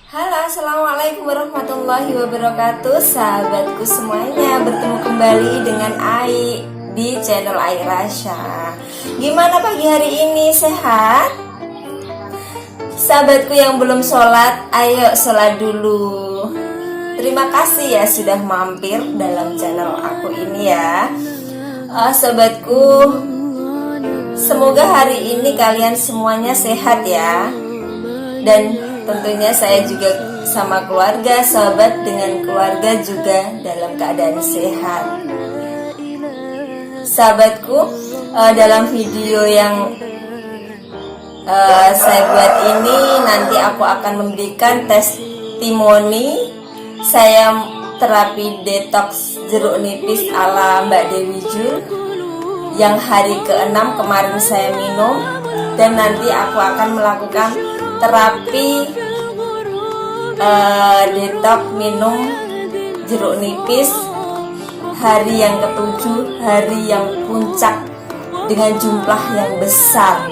Halo, assalamualaikum warahmatullahi wabarakatuh. Sahabatku semuanya, bertemu kembali dengan Ai di channel Ai Rasya. Gimana pagi hari ini, sehat? Sahabatku yang belum sholat, ayo sholat dulu. Terima kasih ya sudah mampir dalam channel aku ini ya. Sahabatku, semoga hari ini kalian semuanya sehat ya. Dan tentunya saya juga sama keluarga, sahabat dengan keluarga juga dalam keadaan sehat. Sahabatku, dalam video yang saya buat ini nanti aku akan memberikan testimoni saya terapi detox jeruk nipis ala Mbak Dewi Jul yang hari ke-6 kemarin saya minum, dan nanti aku akan melakukan terapi detox minum jeruk nipis hari yang ke-7, hari yang puncak dengan jumlah yang besar.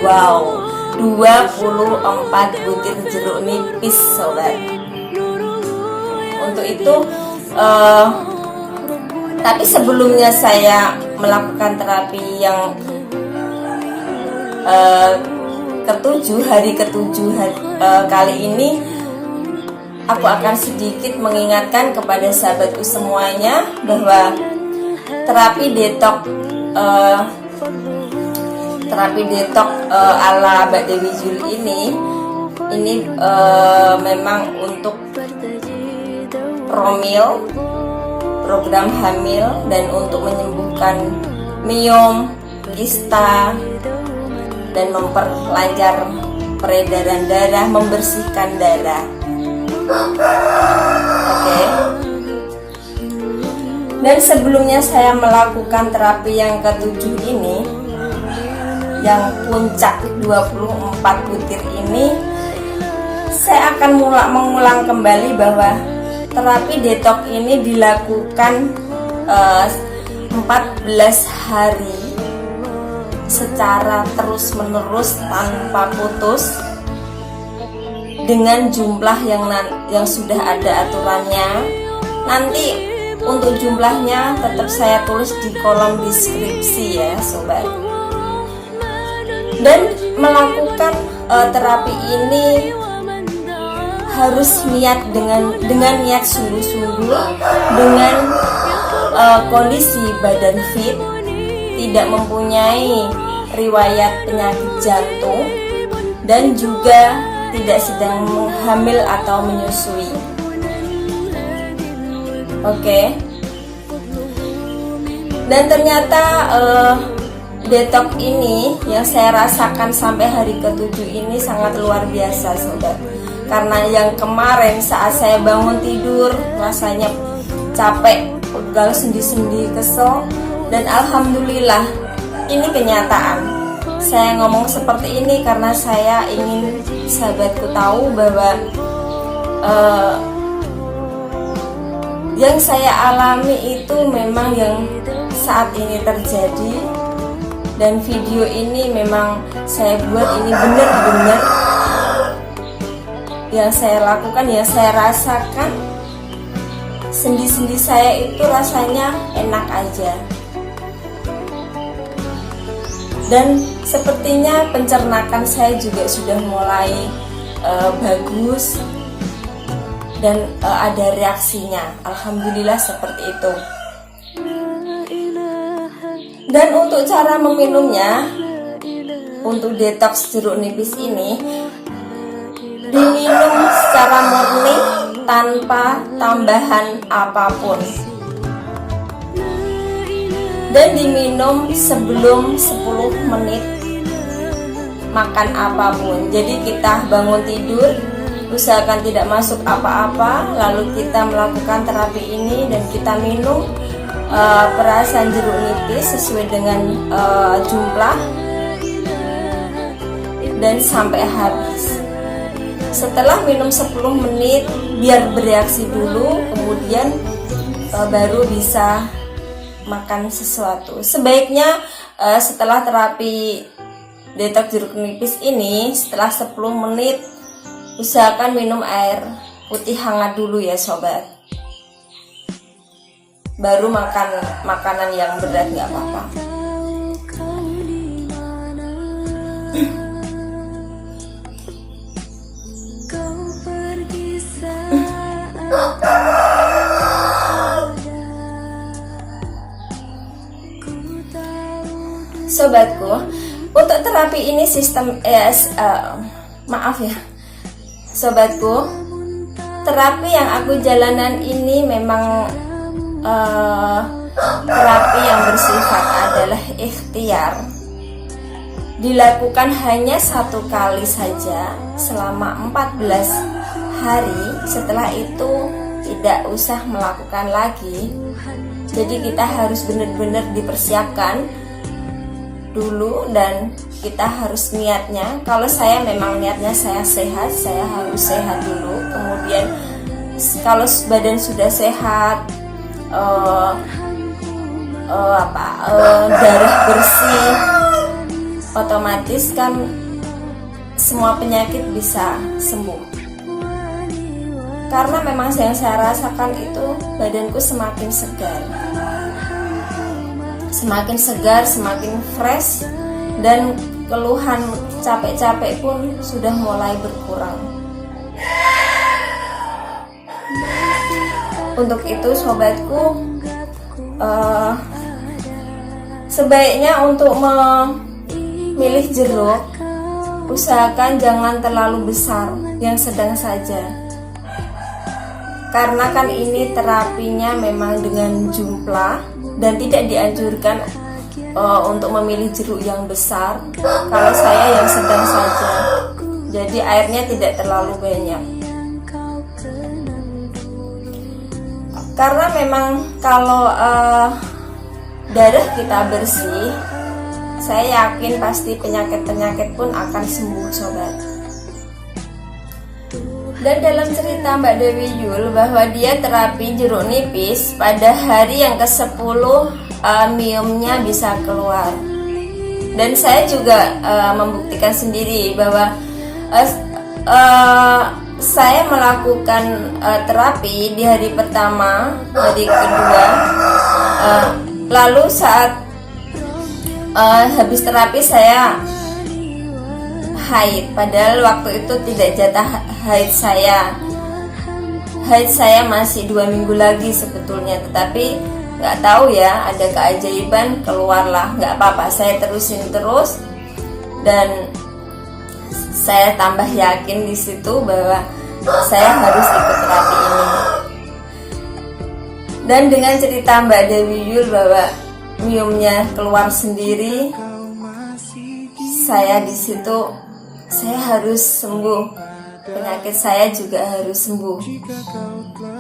Wow, 24 butir jeruk nipis, sobat. Untuk itu tapi sebelumnya saya melakukan terapi yang hari ke-7 kali ini, aku akan sedikit mengingatkan kepada sahabatku semuanya bahwa terapi detox ala Mbak Dewi Jul ini memang untuk promil, program hamil, dan untuk menyembuhkan miom, kista, dan memperlancar peredaran darah, membersihkan darah. Oke. Dan sebelumnya saya melakukan terapi yang ke-7 ini, yang puncak 24 butir ini, saya akan mengulang kembali bahwa terapi detox ini dilakukan 14 hari secara terus-menerus tanpa putus, dengan jumlah yang sudah ada aturannya. Nanti untuk jumlahnya tetap saya tulis di kolom deskripsi ya, sobat. Dan melakukan terapi ini harus niat dengan niat sungguh-sungguh, dengan kondisi badan fit, tidak mempunyai riwayat penyakit jantung, dan juga tidak sedang hamil atau menyusui. Oke. Dan ternyata detox ini yang saya rasakan sampai hari ke-7 ini sangat luar biasa, sobat. Karena yang kemarin saat saya bangun tidur rasanya capek, pegal, sendi-sendi, kesel. Dan alhamdulillah, ini kenyataan. Saya ngomong seperti ini karena saya ingin sahabatku tahu bahwa yang saya alami itu memang yang saat ini terjadi. Dan video ini memang saya buat ini benar-benar yang saya lakukan, yang saya rasakan. Sendi-sendi saya itu rasanya enak aja. Dan sepertinya pencernakan saya juga sudah mulai bagus, dan ada reaksinya. Alhamdulillah seperti itu. Dan untuk cara meminumnya, untuk detox jeruk nipis ini diminum secara murni tanpa tambahan apapun, dan diminum sebelum 10 menit makan apapun. Jadi kita bangun tidur, usahakan tidak masuk apa-apa, lalu kita melakukan terapi ini dan kita minum perasan jeruk nipis sesuai dengan jumlah, dan sampai habis. Setelah minum 10 menit, biar bereaksi dulu, kemudian baru bisa makan sesuatu. Sebaiknya setelah terapi detox jeruk nipis ini, setelah 10 menit usahakan minum air putih hangat dulu ya sobat. Baru makan makanan yang berat nggak apa-apa. Sobatku, untuk terapi ini sistem maaf ya sobatku, terapi yang aku jalanan ini memang terapi yang bersifat adalah ikhtiar, dilakukan hanya 1 kali saja selama 14 hari. Setelah itu tidak usah melakukan lagi. Jadi kita harus benar-benar dipersiapkan dulu, dan kita harus niatnya. Kalau saya memang niatnya saya sehat, saya harus sehat dulu. Kemudian kalau badan sudah sehat, darah bersih, otomatis kan semua penyakit bisa sembuh. Karena memang yang saya rasakan itu badanku semakin segar, semakin fresh, dan keluhan capek-capek pun sudah mulai berkurang. Untuk itu sobatku, sebaiknya untuk memilih jeruk, usahakan jangan terlalu besar, yang sedang saja. Karena kan ini terapinya memang dengan jumlah, dan tidak dianjurkan untuk memilih jeruk yang besar. Kalau saya yang sedang saja, jadi airnya tidak terlalu banyak. Karena memang kalau darah kita bersih, saya yakin pasti penyakit-penyakit pun akan sembuh sobat. Dan dalam cerita Mbak Dewi Yul bahwa dia terapi jeruk nipis, pada hari yang ke-10 miumnya bisa keluar. Dan saya juga membuktikan sendiri bahwa saya melakukan terapi di hari pertama, hari kedua, lalu saat habis terapi saya haid, padahal waktu itu tidak jatah haid saya. Haid saya masih 2 minggu lagi sebetulnya, tetapi nggak tahu ya, ada keajaiban keluarlah. Nggak apa-apa, saya terusin terus, dan saya tambah yakin di situ bahwa saya harus ikut terapi ini. Dan dengan cerita Mbak Dewi Yul bahwa miumnya keluar sendiri, saya di situ, saya harus sembuh, penyakit saya juga harus sembuh.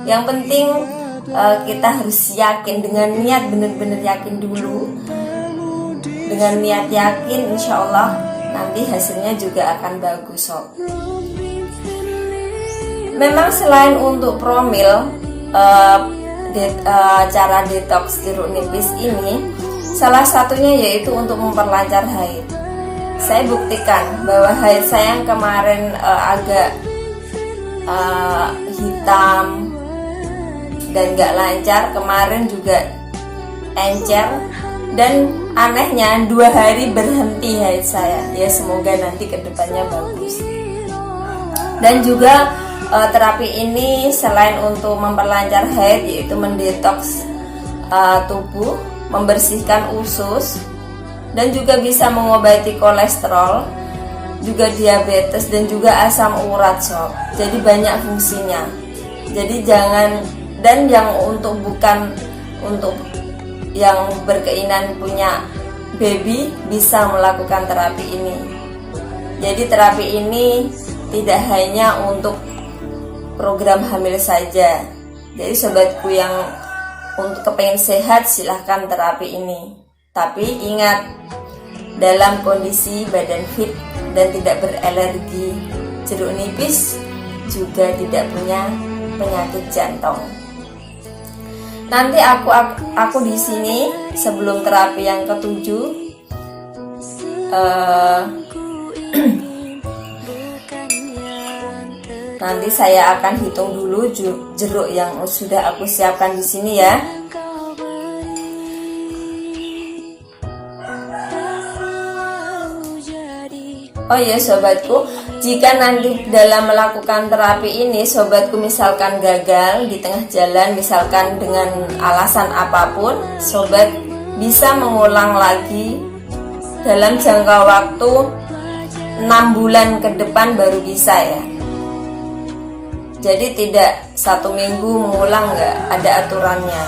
Yang penting kita harus yakin, dengan niat, benar-benar yakin dulu. Dengan niat yakin, insya Allah nanti hasilnya juga akan bagus sob. Memang selain untuk promil, cara detox jeruk nipis ini, salah satunya yaitu untuk memperlancar haid. Saya buktikan bahwa haid saya yang kemarin agak hitam dan gak lancar, kemarin juga encer, dan anehnya 2 hari berhenti haid saya. Ya semoga nanti kedepannya bagus. Dan juga terapi ini selain untuk memperlancar haid, yaitu mendetoks tubuh, membersihkan usus, dan juga bisa mengobati kolesterol, juga diabetes, dan juga asam urat sob. Jadi banyak fungsinya. Jadi jangan, dan yang bukan untuk yang berkeinginan punya baby bisa melakukan terapi ini. Jadi terapi ini tidak hanya untuk program hamil saja. Jadi sobatku yang untuk kepengen sehat, silahkan terapi ini. Tapi ingat, dalam kondisi badan fit dan tidak beralergi. Jeruk nipis juga tidak punya penyakit jantung. Nanti aku di sini sebelum terapi yang ke-7 Nanti saya akan hitung dulu jeruk yang sudah aku siapkan di sini ya. Oh ya sobatku, jika nanti dalam melakukan terapi ini sobatku misalkan gagal di tengah jalan, misalkan dengan alasan apapun, sobat bisa mengulang lagi dalam jangka waktu 6 bulan ke depan baru bisa ya. Jadi tidak 1 minggu mengulang, nggak ada aturannya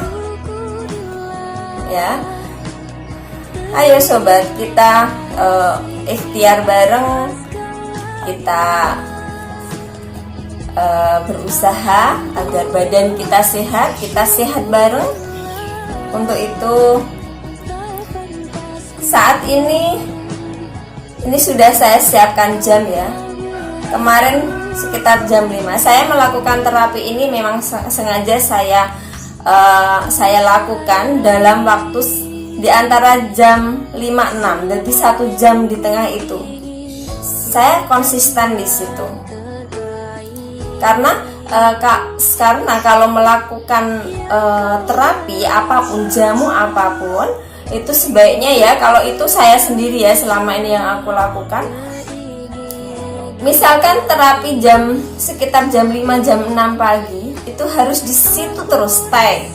ya. Ayo sobat, kita ikhtiar bareng, kita berusaha agar badan kita sehat bareng. Untuk itu saat ini sudah saya siapkan jam ya. Kemarin sekitar jam 5 saya melakukan terapi ini, memang sengaja saya lakukan dalam waktu di antara jam 5-6, jadi 1 jam di tengah itu. Saya konsisten di situ. Karena kalau melakukan terapi apapun, jamu apapun, itu sebaiknya ya, kalau itu saya sendiri ya, selama ini yang aku lakukan, misalkan terapi sekitar jam 5, jam 6 pagi, itu harus di situ terus stay.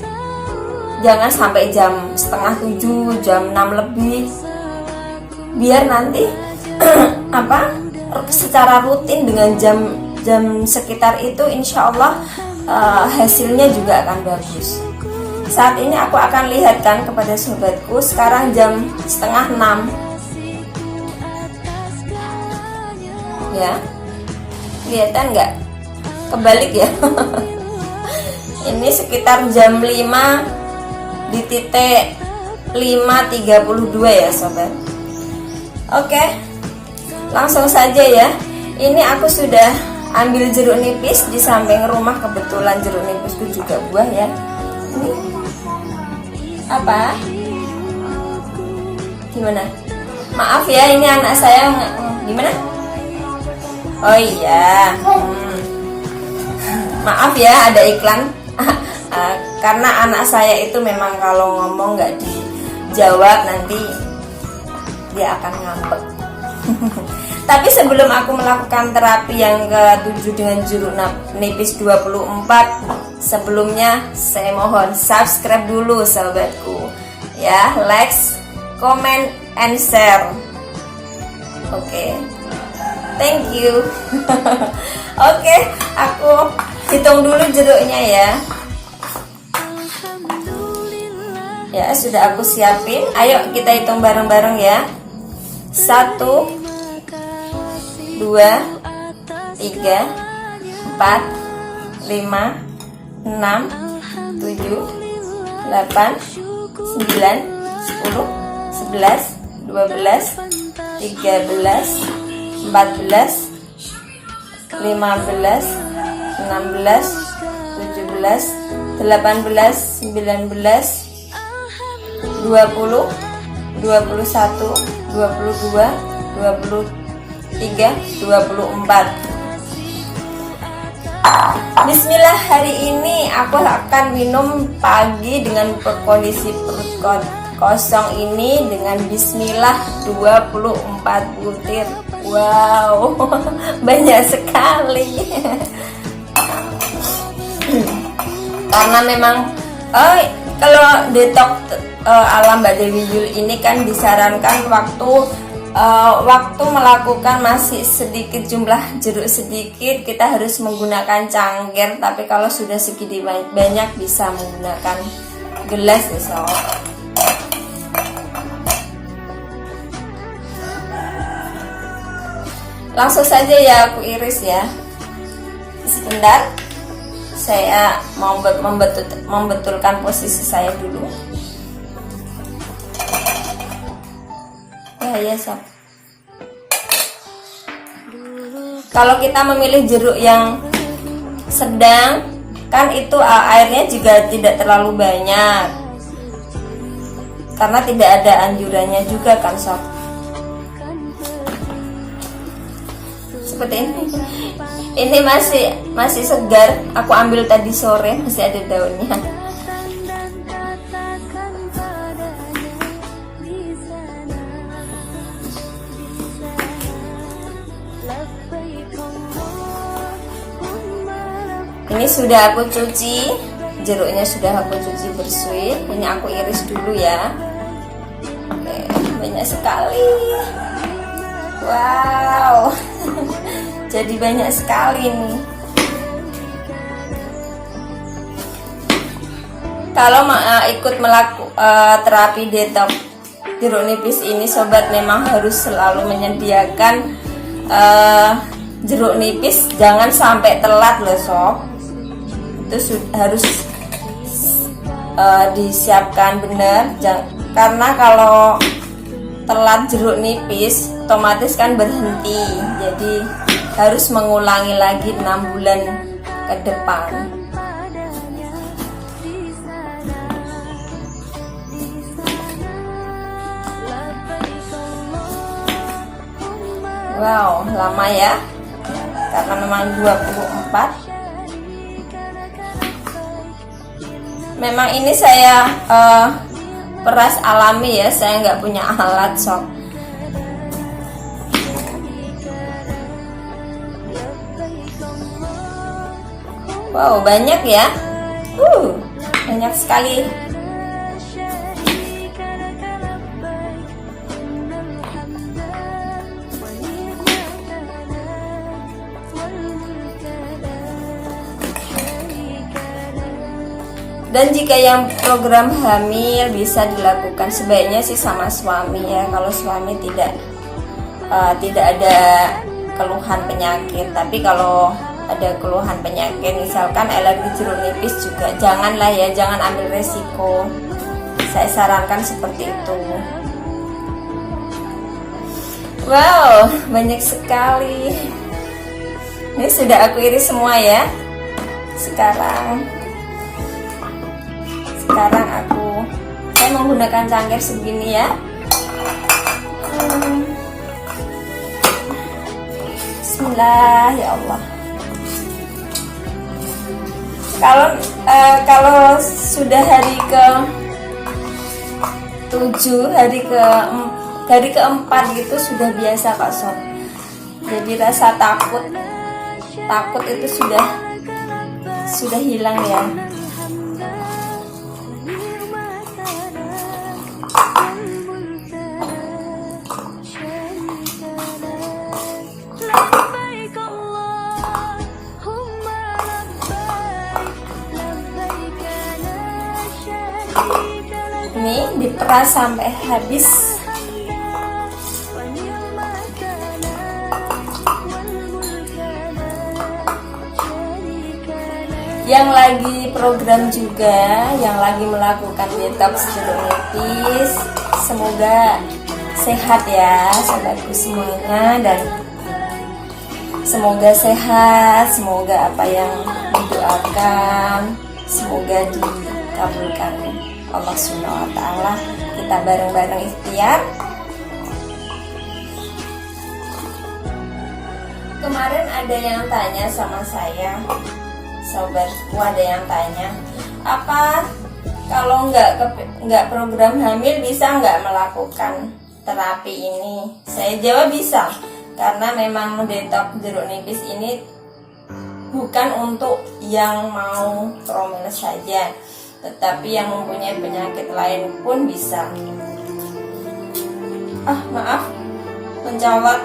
Jangan sampai jam setengah 7, jam 6 lebih. Biar nanti secara rutin dengan jam sekitar itu, insya Allah hasilnya juga akan bagus. Saat ini aku akan lihatkan kepada sobatku, sekarang jam setengah 6 ya. Kelihatan nggak? Kebalik ya. Ini sekitar jam 5 di titik 5.32 ya sobat. Oke, langsung saja ya. Ini aku sudah ambil jeruk nipis di samping rumah, kebetulan jeruk nipisku juga buah ya. Ini apa? Gimana? Maaf ya, ini anak saya gimana? Oh iya, maaf ya ada iklan. Karena anak saya itu memang kalau ngomong nggak dijawab nanti dia akan ngambek. Tapi sebelum aku melakukan terapi yang ke-7 dengan jeruk nipis 24, sebelumnya saya mohon subscribe dulu sahabatku ya, like, comment, and share. Oke. Thank you. Oke, aku hitung dulu jeruknya ya. Ya, sudah aku siapin. Ayo kita hitung bareng-bareng ya. 1, 2, 3, 4, 5, 6, 7, 8, 9, 10, 11, 12, 13, 14, 15, 16, 17, 18, 19, 20, 21, 22, 23, 24. Bismillah, hari ini aku akan minum pagi dengan kondisi perut kosong ini dengan bismillah 24 butir. Wow, banyak sekali. Karena memang kalau detox ala Mbak Dewi Yul ini kan disarankan waktu melakukan masih sedikit jumlah jeruk sedikit, kita harus menggunakan cangkir. Tapi kalau sudah segini banyak bisa menggunakan gelas ya sob. Langsung saja ya aku iris ya. Sebentar, saya mau membetulkan posisi saya dulu. Ya sob. Kalau kita memilih jeruk yang sedang, kan itu airnya juga tidak terlalu banyak, karena tidak ada anjurannya juga kan sob. seperti ini. Ini masih segar, aku ambil tadi sore, masih ada daunnya. Ini sudah aku cuci, jeruknya sudah aku cuci bersih. Ini aku iris dulu ya. Oke, banyak sekali. Wow. Jadi banyak sekali nih. Kalau ikut terapi detox jeruk nipis ini, sobat, memang harus selalu menyediakan jeruk nipis, jangan sampai telat loh sob. Itu harus disiapkan benar, karena kalau telat jeruk nipis otomatis kan berhenti, jadi harus mengulangi lagi 6 bulan ke depan. Wow, lama ya, karena memang 24. Memang ini saya peras alami ya, saya nggak punya alat sob. Wow, banyak ya, banyak sekali. Dan jika yang program hamil bisa dilakukan sebaiknya sih sama suami ya, kalau suami tidak ada keluhan penyakit. Tapi kalau ada keluhan penyakit, misalkan alergi jeruk nipis, juga janganlah ya, jangan ambil resiko. Saya sarankan seperti itu. Wow, banyak sekali. Ini sudah aku iris semua ya. Sekarang saya menggunakan cangkir segini ya. Bismillah ya Allah. Kalau sudah hari ke-7, hari ke-4 gitu sudah biasa kok sob. Jadi rasa takut itu sudah hilang ya. Ini diperas sampai habis. Yang lagi program juga, yang lagi melakukan detox jeruk nipis, semoga sehat ya sahabatku semuanya, dan semoga sehat, semoga apa yang didoakan semoga dikabulkan Allah Subhanahu wa Ta'ala. Kita bareng-bareng ikhtiar. Kemarin ada yang tanya sama saya, sobatku, ada yang tanya, apa kalau nggak program hamil bisa nggak melakukan terapi ini? Saya jawab bisa, karena memang detox jeruk nipis ini bukan untuk yang mau promil saja, tetapi yang mempunyai penyakit lain pun bisa. Maaf, mencolot.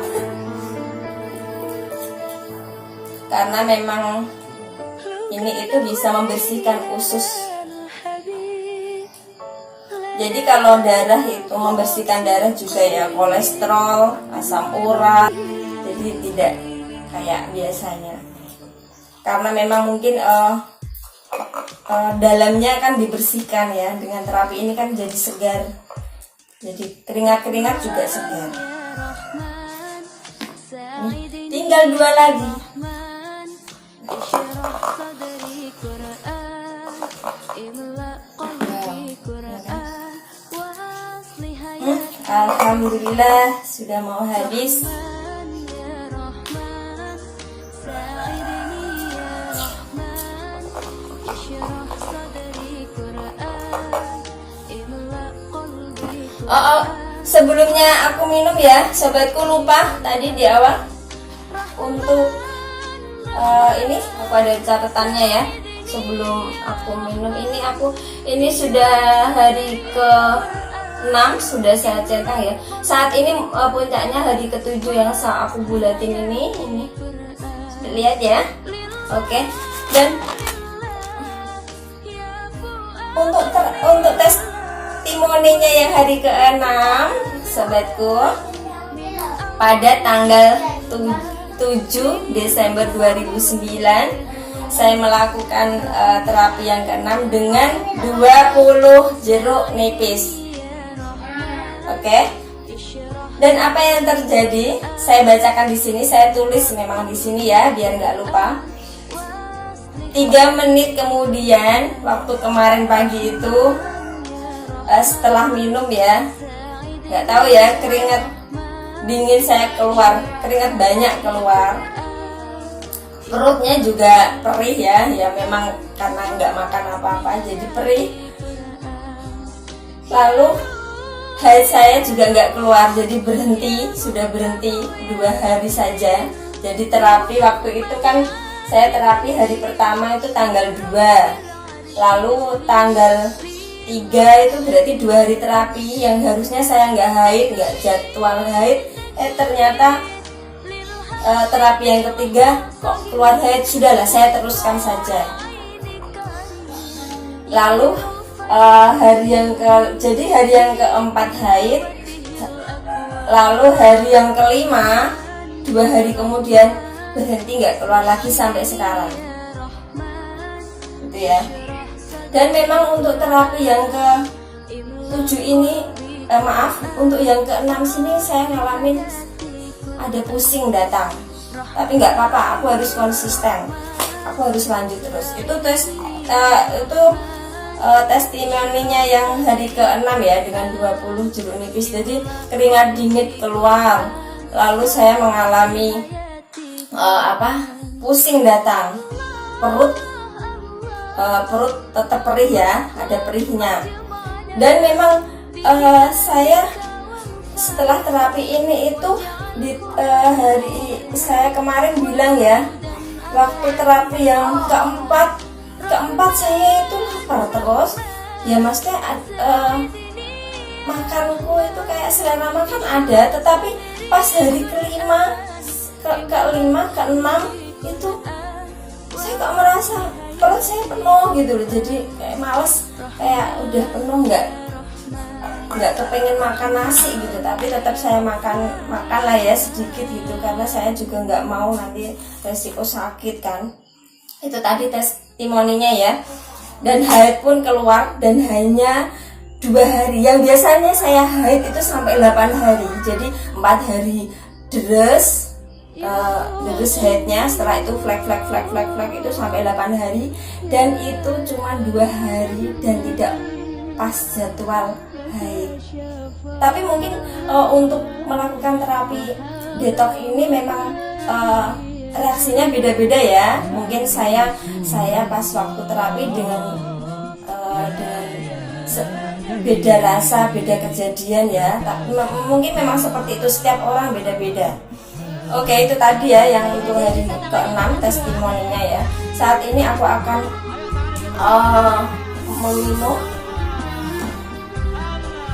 Karena memang ini itu bisa membersihkan usus. Jadi kalau darah itu membersihkan darah juga ya, kolesterol, asam urat. Jadi tidak kayak biasanya. Karena memang mungkin dalamnya kan dibersihkan ya, dengan terapi ini kan jadi segar. Jadi keringat-keringat juga segar. Tinggal 2 lagi. Alhamdulillah sudah mau habis. Sebelumnya aku minum ya, sobatku, lupa tadi di awal untuk ini aku ada catatannya ya. Sebelum aku minum ini sudah hari ke-6 sudah saya cetak ya. Saat ini puncaknya hari ke-7 yang aku bulatin ini. Lihat ya. Oke. Dan untuk testimoninya yang hari ke-6, sobatku, pada tanggal 7 Desember 2009 saya melakukan terapi yang ke-6 dengan 20 jeruk nipis. Oke. Dan apa yang terjadi? Saya bacakan di sini, saya tulis memang di sini ya biar nggak lupa. 3 menit kemudian, waktu kemarin pagi itu, setelah minum ya, nggak tahu ya, keringat dingin saya keluar, keringat banyak keluar. Perutnya juga perih ya memang karena nggak makan apa-apa jadi perih. Lalu haid saya juga nggak keluar, jadi sudah berhenti 2 hari saja. Jadi terapi waktu itu kan saya terapi hari pertama itu tanggal 2, lalu tanggal 3 itu berarti 2 hari terapi yang harusnya saya nggak haid, nggak jadwal haid. Ternyata terapi yang ketiga kok keluar haid, sudahlah saya teruskan saja. Lalu hari yang keempat haid, lalu hari yang kelima 2 hari kemudian berhenti, nggak keluar lagi sampai sekarang gitu ya. Dan memang untuk terapi yang ke-7 ini untuk yang ke-6 sini saya ngalamin ada pusing datang, tapi nggak apa-apa, aku harus konsisten, aku harus lanjut terus. Itu testimoninya yang hari ke-6 ya dengan 20 jeruk nipis. Jadi keringat dingin keluar, lalu saya mengalami pusing datang, perut tetap perih ya, ada perihnya. Dan memang saya setelah terapi ini itu hari saya kemarin bilang ya, waktu terapi yang keempat saya itu lapar terus ya, maksudnya makanku itu kayak selera makan ada, tetapi pas hari kelima, keenam itu saya kok merasa perut saya penuh gitu loh, jadi kayak males, kayak udah penuh, nggak kepengen makan nasi gitu, tapi tetap saya makan lah ya sedikit gitu, karena saya juga nggak mau nanti resiko sakit kan. Itu tadi testimoninya ya. Dan haid pun keluar, dan hanya 2 hari. Yang biasanya saya haid itu sampai 8 hari, jadi 4 hari deres haidnya, setelah itu flag itu sampai 8 hari, dan itu cuma 2 hari dan tidak pas jadwal haid. Tapi mungkin untuk melakukan terapi detox ini memang reaksinya beda-beda ya. Mungkin saya pas waktu terapi dengan beda rasa, beda kejadian ya. Tapi mungkin memang seperti itu, setiap orang beda-beda. Oke, itu tadi ya yang untuk hari ke-6 testimoninya ya. Saat ini aku akan meminum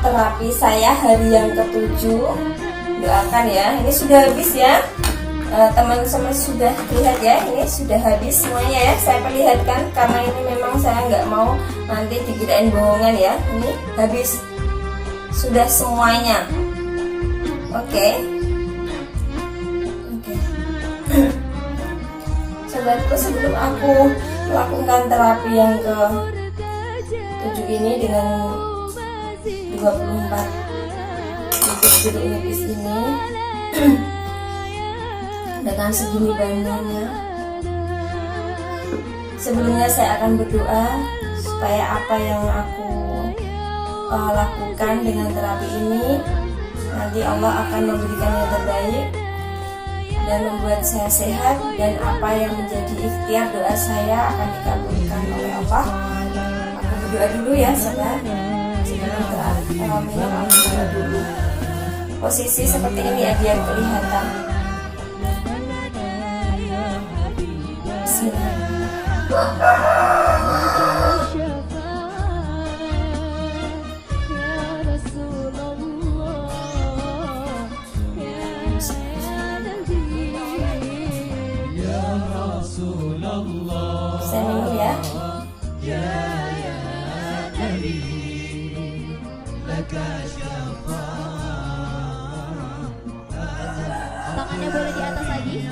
terapi saya hari yang ke-7. Doakan ya, ini sudah habis ya. Teman-teman sudah lihat ya, ini sudah habis semuanya ya. Saya perlihatkan karena ini memang saya nggak mau nanti dikirain bohongan ya. Ini habis sudah semuanya. Oke. Sobatku, sebelum aku melakukan terapi yang ke-7 ini dengan 24 bibit jeruk nipis ini dengan segini banyaknya, sebelumnya saya akan berdoa supaya apa yang aku lakukan dengan terapi ini nanti Allah akan memberikan yang terbaik dan membuat saya sehat, dan apa yang menjadi ikhtiar doa saya akan dikabulkan oleh Allah. Aku berdoa dulu ya sahabat. sebelum minum aku dulu. Posisi seperti ini ya biar kelihatan. Saya minum ya. Tangannya boleh di atas lagi.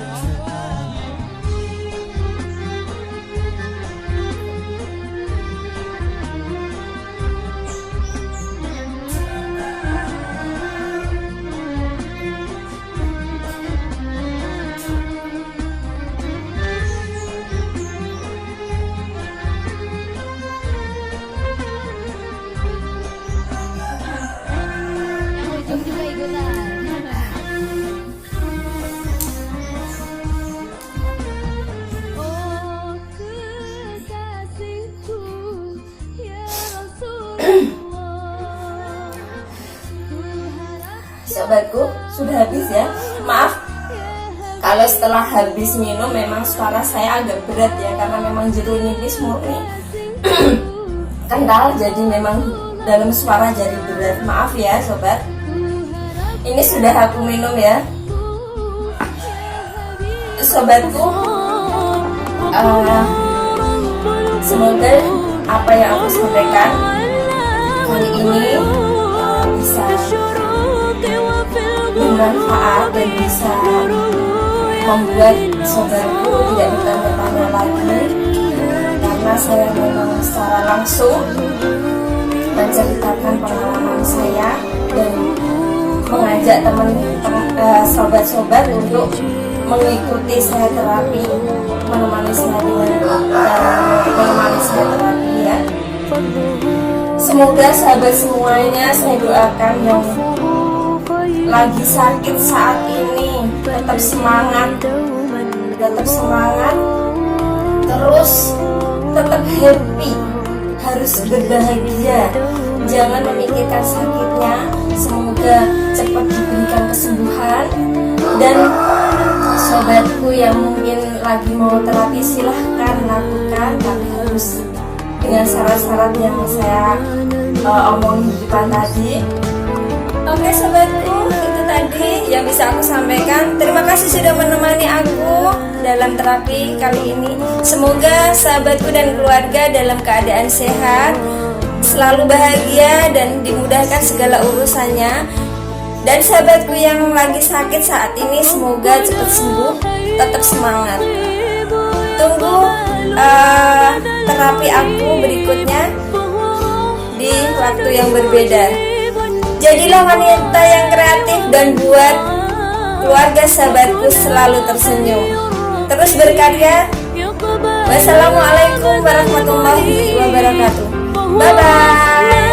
Yang ujung juga ikutan. Oh kekasihku ya Rasulullah. Sobatku, sudah habis ya. Maaf kalau setelah habis minum memang suara saya agak berat ya, karena memang jeruk nipis murni kental, jadi memang dalam suara jadi berat. Maaf ya sobat. Ini sudah aku minum ya. Sobatku, semoga apa yang aku sampaikan kali ini bisa bermanfaat dan bisa membuat sobatku tidak bertanya-tanya lagi, karena saya memang secara langsung menceritakan pengalaman saya dan mengajak sobat-sobat untuk mengikuti saya terapi, menemani saya terapi ya. Semoga sahabat semuanya, saya doakan yang lagi sakit saat ini tetap semangat, terus tetap happy, harus berbahagia, jangan memikirkan sakitnya. Semoga cepat diberikan kesembuhan. Dan sobatku yang mungkin lagi mau terapi, silahkan lakukan, tapi harus dengan syarat-syarat yang saya omongin di depan tadi. Oke sobatku, itu tadi yang bisa aku sampaikan. Terima kasih sudah menemani aku dalam terapi kali ini. Semoga sahabatku dan keluarga dalam keadaan sehat, selalu bahagia dan dimudahkan segala urusannya. Dan sahabatku yang lagi sakit saat ini, semoga cepat sembuh, tetap semangat. Tunggu terapi aku berikutnya di waktu yang berbeda. Jadilah wanita yang kreatif dan buat keluarga sahabatku selalu tersenyum. Terus berkarya. Wassalamualaikum warahmatullahi wabarakatuh. Bye bye.